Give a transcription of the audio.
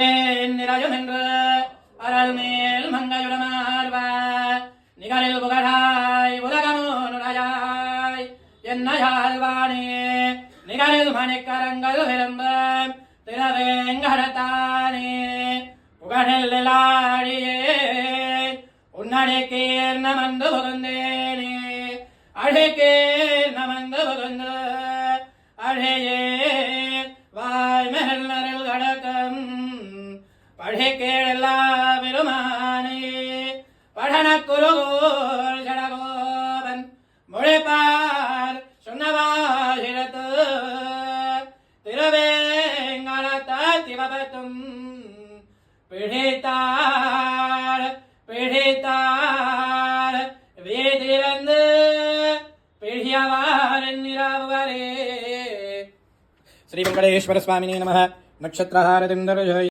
நிராஜமென்று அருள் மேல் மங்கையுடமார்வ நிகழில் புகழாய் உலகமோனுடையாய் என்னையாழ்வானே நிகழில் மணிக்கரங்கள் விரும்ப திருவேங்கடத்தானே புகழில் ஆழியே உன்னடிக்கீர் நமந்து புகுந்தேனே அழிக்கீர் நமந்து புகுந்து அழையே வாய்மேல் நரல் கடக்கம் பழிக்கேடெல்லா பெருமானே படன குருகோர் ஜடகோபன் மொழிப்பார் சொன்னவாயிரத்து திருவேங்கடத்தால் திவபத்தும் பிடித்தார் பிடித்தார் வீதிலிருந்து பிழியவாரின் நிராவரே. ஸ்ரீ வெங்கடேஸ்வர சுவாமினே நமः. நக்ஷத்ரஹாரதிந்தர்ஜய